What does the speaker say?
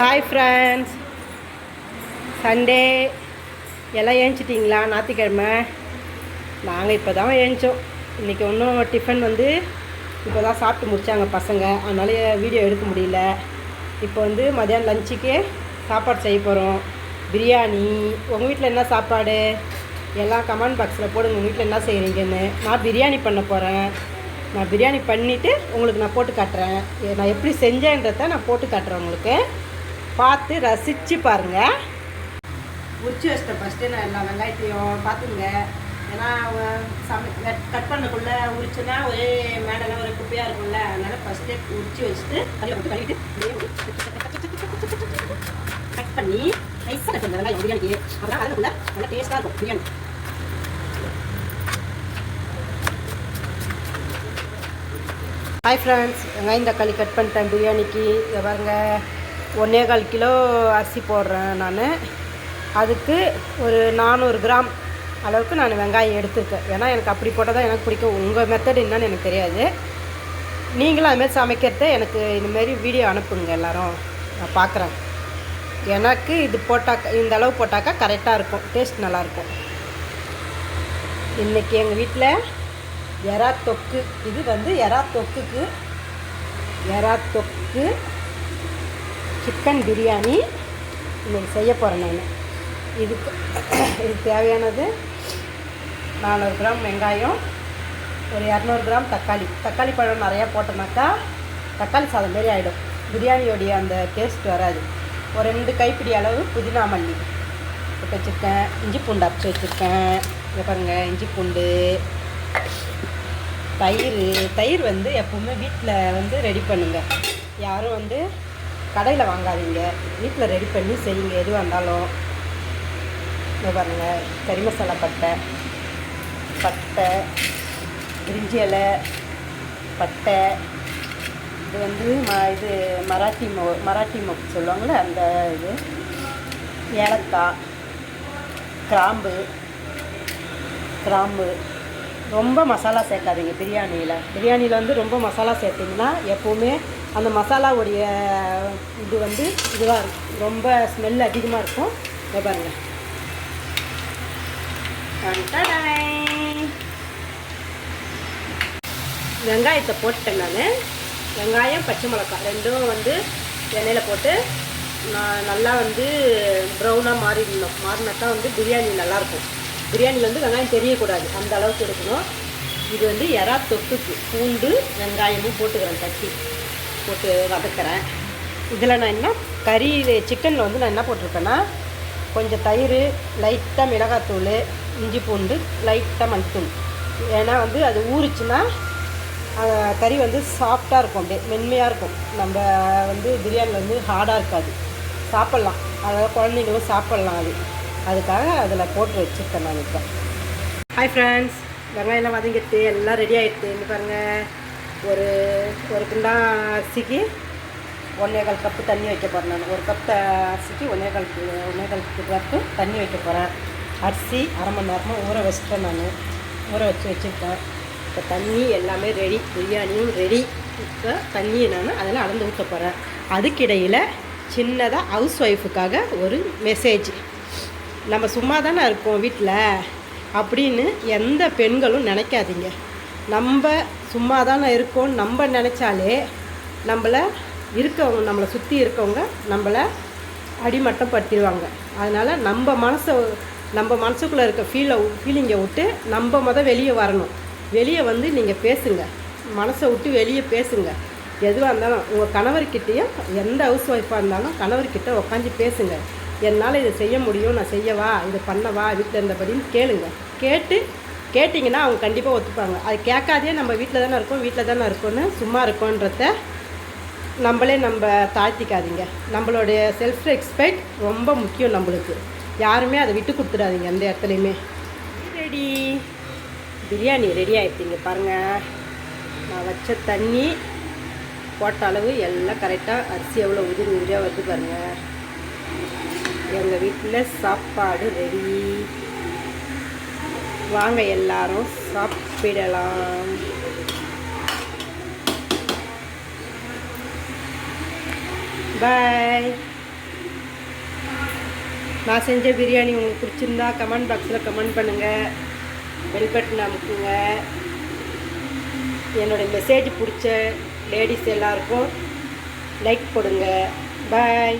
Hi friends, Sunday எல்லாம் ஏஞ்சிட்டிங்களா? ஞாயிற்றுக்கிழமை நாங்கள் இப்போ தான் ஏஞ்சோம். இன்றைக்கி ஒன்றும் டிஃபன் வந்து இப்போ தான் சாப்பிட்டு முடித்தாங்க பசங்க, அதனால வீடியோ எடுக்க முடியல. இப்போ வந்து மதியானம் லஞ்சுக்கு சாப்பாடு செய்ய போகிறோம். பிரியாணி. உங்கள் வீட்டில் என்ன சாப்பாடு? எல்லாம் கமெண்ட் பாக்ஸில் போடுங்க, உங்கள் வீட்டில் என்ன செய்கிறீங்கன்னு. நான் பிரியாணி பண்ண போகிறேன். நான் பிரியாணி பண்ணிவிட்டு உங்களுக்கு நான் போட்டு காட்டுறேன். நான் எப்படி செஞ்சேன்றதை நான் போட்டு காட்டுறேன். உங்களுக்கு பார்த்து ரசித்து பாருங்கள். உரிச்சு வச்சிட்டேன் ஃபஸ்ட்டு நான் எல்லா வெங்காயத்தையும் பார்த்துங்க. ஏன்னா கட் பண்ணக்குள்ளே உரிச்சுன்னா ஒரே மேடெல்லாம் ஒரு குப்பையாக இருக்கும்ல, அதனால் ஃபஸ்ட்டே உரிச்சு வச்சுட்டு கழுவிட்டு கட் பண்ணி நைஸாக கட் பண்ணுறேன் வெங்காயம் பிரியாணிக்கு. அப்புறம் அதுக்குள்ளே நல்லா டேஸ்ட்டாக இருக்கும் பிரியாணி. ஹாய் ஃப்ரெண்ட்ஸ், வெங்காயம் தக்காளி கட் பண்ணிட்டேன் பிரியாணிக்கு. இதை பாருங்க, 1.25 கிலோ அரிசி போடுறேன் நான். அதுக்கு ஒரு 400 கிராம் அளவுக்கு நான் வெங்காயம் எடுத்துருக்கேன். ஏன்னா எனக்கு அப்படி போட்டால் தான் எனக்கு பிடிக்கும். உங்கள் மெத்தட் என்னன்னு எனக்கு தெரியாது. நீங்களும் அதுமாதிரி சமைக்கிறத எனக்கு இந்தமாரி வீடியோ அனுப்புங்க எல்லோரும், நான் பார்க்குறேன். எனக்கு இது போட்டாக்கா, இந்த அளவு போட்டாக்கா கரெக்டாக இருக்கும், டேஸ்ட் நல்லாயிருக்கும். இன்றைக்கி எங்கள் வீட்டில் எறா தொக்கு. இது வந்து எறா தொக்கு சிக்கன் பிரியாணி இன்றைக்கி செய்ய போகிறேன் நான். இது தேவையானது 400 கிராம் வெங்காயம், ஒரு 200 கிராம் தக்காளி பழம் நிறையா போட்டோம்னாக்கா தக்காளி சாதம் மாரி ஆகிடும். பிரியாணியோடைய அந்த டேஸ்ட் வராது. ஒரு 2 கைப்பிடி அளவு புதினா மல்லி போட்டு வச்சுருக்கேன். இஞ்சி பூண்டு அரைச்சி வச்சுருக்கேன். இங்கே பாருங்கள், இஞ்சி பூண்டு. தயிர் வந்து எப்போவுமே வீட்டில் வந்து ரெடி பண்ணுங்கள். யாரும் வந்து கடையில் வாங்காதீங்க, வீட்டில் ரெடி பண்ணி செய்யுங்க எதுவாக இருந்தாலும். இங்கே பாருங்கள், கறி மசாலா பட்டை, பிரிஞ்சி இலை, பட்டை. இது வந்து இது மராட்டி மொக்கு சொல்லுவாங்கள்ல, அந்த இது. ஏலக்காய், கிராம்பு. ரொம்ப மசாலா சேர்க்காதீங்க பிரியாணியில் வந்து ரொம்ப மசாலா சேர்த்திங்கன்னா எப்போவுமே அந்த மசாலாவுடைய இது வந்து இதுவாக இருக்கும், ரொம்ப ஸ்மெல் அதிகமாக இருக்கும். இதை பாருங்கள், வெங்காயத்தை போட்டேன் நான். வெங்காயம் பச்சை மிளகாய் ரெண்டும் வந்து எண்ணெயில் போட்டு நான் நல்லா வந்து ப்ரௌனாக மாறினாக்கா வந்து பிரியாணி நல்லாயிருக்கும். பிரியாணியில் வந்து வெங்காயம் தெரியக்கூடாது, அந்த அளவுக்கு எடுக்கணும். இது வந்து எறா தொக்குக்கு பூண்டு வெங்காயமும் போட்டுக்கிறேன், தட்டி போட்டு வதக்கிறேன். இதில் நான் என்ன சிக்கனில் வந்து நான் என்ன போட்டிருக்கேன்னா, கொஞ்சம் தயிர், லைட்டாக மிளகாத்தூள், இஞ்சி பூண்டு, லைட்டாக மஞ்சத்தூள். ஏன்னா வந்து அது ஊறிச்சுன்னா கறி வந்து சாஃப்டாக இருக்கும், அப்படியே மென்மையாக இருக்கும். நம்ம வந்து பிரியாணியில் வந்து ஹார்டாக இருக்காது, சாப்பிட்லாம். அதாவது குழந்தைங்களும் சாப்பிட்லாம். அதுக்காக அதில் போட்டு வச்சுருக்கேன் நான் இப்போ. ஹாய் ஃப்ரெண்ட்ஸ், வெங்காயம்லாம் வதங்கிட்டு எல்லாம் ரெடி ஆகிடுது. இங்கே பாருங்கள், ஒரு கிண்டா அரிசிக்கு 1.25 கப்பு தண்ணி வைக்க போகிறேன் நான். ஒரு கப் அரிசிக்கு 1.25 கப்பு தண்ணி வைக்க போகிறேன். அரிசி அரை மணி நேரமாக ஊற வச்சுட்டேன் நான். ஊற வச்சுருக்கேன். இப்போ தண்ணி எல்லாமே ரெடி, பிரியாணியும் ரெடி. இப்போ தண்ணியை நான் அதில் அளந்து ஊற்ற போகிறேன். அதுக்கிடையில் சின்னதாக ஹவுஸ் ஒய்ஃபுக்காக ஒரு மெசேஜ். நம்ம சும்மா தானே இருக்கோம் வீட்டில் அப்படின்னு எந்த பெண்களும் நினைக்காதீங்க. நம்ம சும்மா தானே இருக்கோம் நம்ம நினச்சாலே நம்மளை சுற்றி இருக்கவங்க நம்மளை அடிமட்டம் படுத்திடுவாங்க. அதனால் நம்ம மனசுக்குள்ளே இருக்க ஃபீலிங்கை விட்டு நம்ம வெளியே வரணும். வெளியே வந்து நீங்கள் பேசுங்க, மனசை விட்டு வெளியே பேசுங்க. எதுவாக இருந்தாலும் உங்கள் கணவர்கிட்டையும், எந்த ஹவுஸ் ஒய்ஃபாக இருந்தாலும் கணவர்கிட்ட உட்காந்து பேசுங்க. என்னால் இதை செய்ய முடியும், நான் செய்யவா, இது பண்ணவா, வீட்டில் இருந்தபடின்னு கேட்டிங்கன்னா அவங்க கண்டிப்பாக ஒத்துப்பாங்க. அது கேட்காதே நம்ம வீட்டில் தானே இருக்கோன்னு சும்மா இருக்கோன்றத நம்ம தாழ்த்திக்காதீங்க. நம்மளுடைய செல்ஃப் ரெஸ்பெக்ட் ரொம்ப முக்கியம் நம்மளுக்கு. யாருமே அதை விட்டு கொடுத்துடாதீங்க எந்த இடத்துலையுமே. ரெடி, பிரியாணி ரெடி ஆகிடுச்சிங்க. பாருங்கள், நான் வச்ச தண்ணி போட்ட அளவு எல்லாம் கரெக்டாக, அரிசி எவ்வளோ உதிரியாக வருது பாருங்கள். எங்கள் வீட்டில் சாப்பாடு ரெடி. வாங்க எல்லாரும் சாப்பிடலாம். Bye. நான் செஞ்ச பிரியாணி உங்களுக்கு பிடிச்சிருந்தா கமெண்ட் பாக்ஸில் கமெண்ட் பண்ணுங்கள், பெல் பட்டன் அமுக்குங்க. என்னோடய மெசேஜ் பிடிச்ச லேடிஸ் எல்லாருக்கும் லைக் போடுங்க. பாய்.